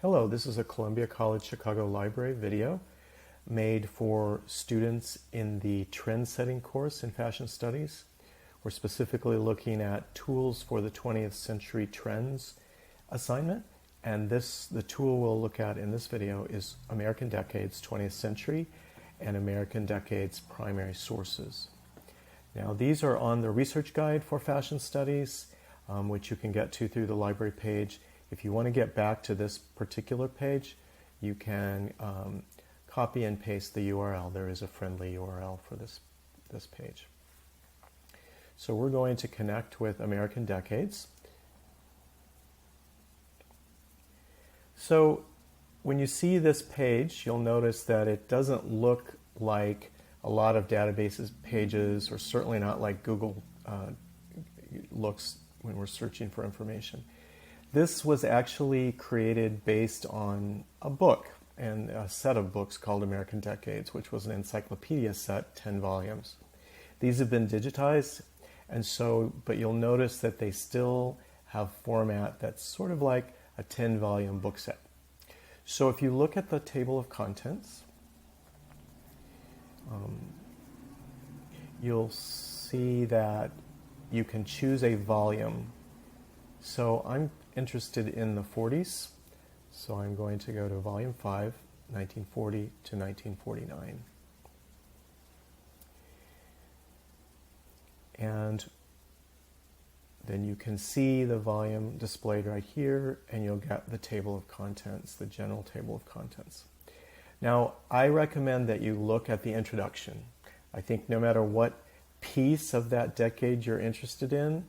Hello, this is a Columbia College Chicago Library video made for students in the Trend Setting course in Fashion Studies. We're specifically looking at tools for the 20th century trends assignment, and the tool we'll look at in this video is American Decades 20th Century and American Decades Primary Sources. Now these are on the research guide for Fashion Studies, which you can get to through the library page. If you want to get back to this particular page, you can copy and paste the URL. There is a friendly URL for this page. So we're going to connect with American Decades. So when you see this page, you'll notice that it doesn't look like a lot of databases pages, or certainly not like Google looks when we're searching for information. This was actually created based on a book and a set of books called American Decades, which was an encyclopedia set, 10 volumes. These have been digitized, but you'll notice that they still have format that's sort of like a 10-volume book set. So if you look at the table of contents, you'll see that you can choose a volume. So I'm interested in the 40s, so I'm going to go to volume 5, 1940 to 1949. And then you can see the volume displayed right here, and you'll get the table of contents, the general table of contents. Now, I recommend that you look at the introduction. I think no matter what piece of that decade you're interested in,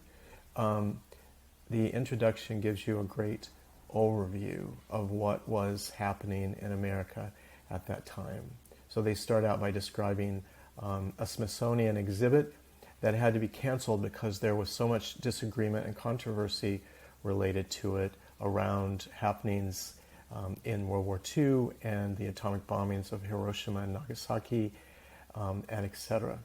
the introduction gives you a great overview of what was happening in America at that time. So they start out by describing a Smithsonian exhibit that had to be canceled because there was so much disagreement and controversy related to it around happenings in World War II and the atomic bombings of Hiroshima and Nagasaki, and etc.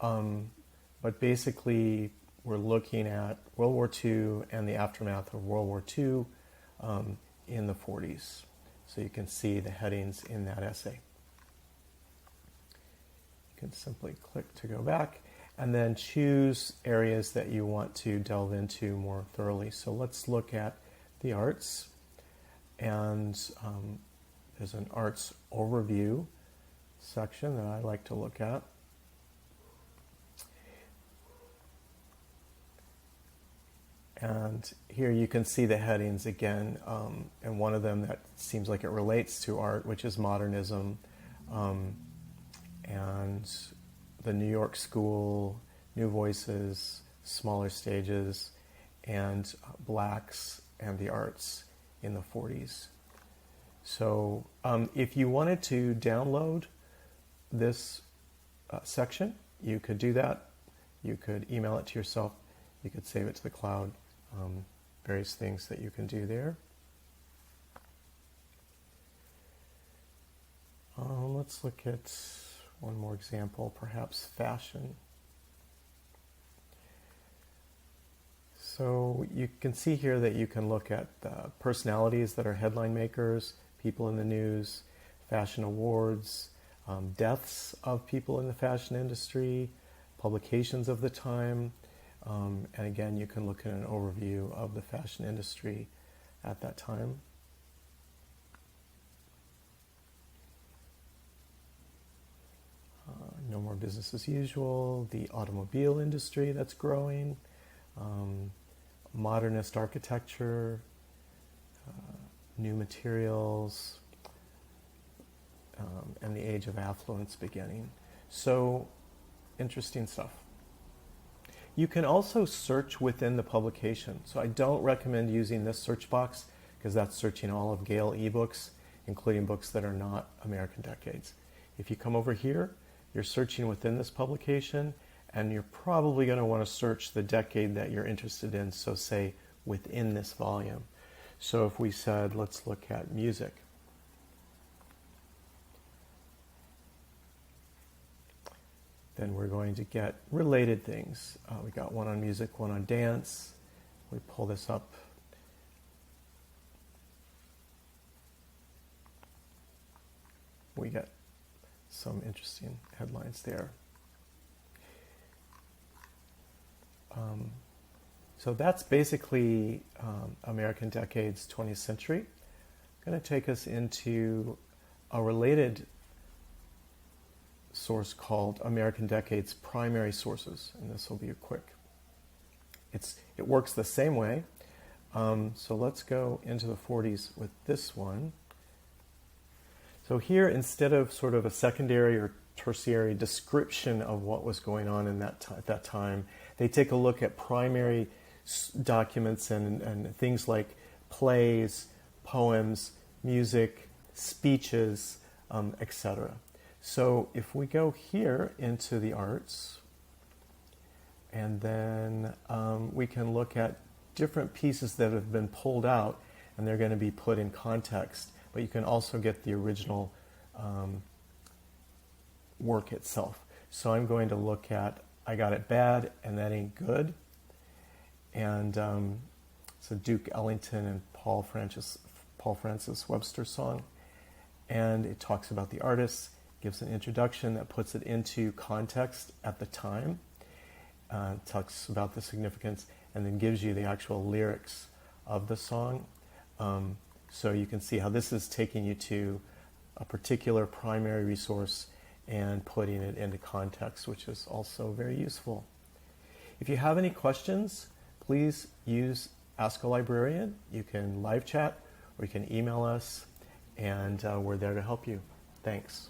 But basically, we're looking at World War II and the aftermath of World War II in the 40s. So you can see the headings in that essay. You can simply click to go back and then choose areas that you want to delve into more thoroughly. So let's look at the arts. And there's an arts overview section that I like to look at. And here you can see the headings again, and one of them that seems like it relates to art, which is modernism, and the New York School, New Voices, Smaller Stages, and Blacks and the Arts in the 40s. So if you wanted to download this section, you could do that. You could email it to yourself. You could save it to the cloud. Various things that you can do there. Let's look at one more example, perhaps fashion. So you can see here that you can look at personalities that are headline makers, people in the news, fashion awards, deaths of people in the fashion industry, publications of the time. And again, you can look at an overview of the fashion industry at that time. No more business as usual, the automobile industry that's growing, modernist architecture, new materials, and the age of affluence beginning. So, interesting stuff. You can also search within the publication. So I don't recommend using this search box because that's searching all of Gale ebooks, including books that are not American Decades. If you come over here, you're searching within this publication, and you're probably going to want to search the decade that you're interested in, so say within this volume. So if we said, let's look at music. Then we're going to get related things. We got one on music, one on dance. We pull this up we get some interesting headlines there. So that's basically American Decades 20th Century. I'm going to take us into a related source called American Decades Primary Sources, and this will be quick. It works the same way. So let's go into the 40s with this one. So here, instead of sort of a secondary or tertiary description of what was going on in at that time, they take a look at primary documents and things like plays, poems, music, speeches, etc. So if we go here into the arts, and then we can look at different pieces that have been pulled out, and they're going to be put in context, but you can also get the original work itself. So I'm going to look at I Got It Bad and That Ain't Good, and it's a Duke Ellington and Paul Francis Webster song, and it talks about the artist, gives an introduction that puts it into context at the time, talks about the significance, and then gives you the actual lyrics of the song. So you can see how this is taking you to a particular primary resource and putting it into context, which is also very useful. If you have any questions, please use Ask a Librarian. You can live chat or you can email us, and we're there to help you. Thanks.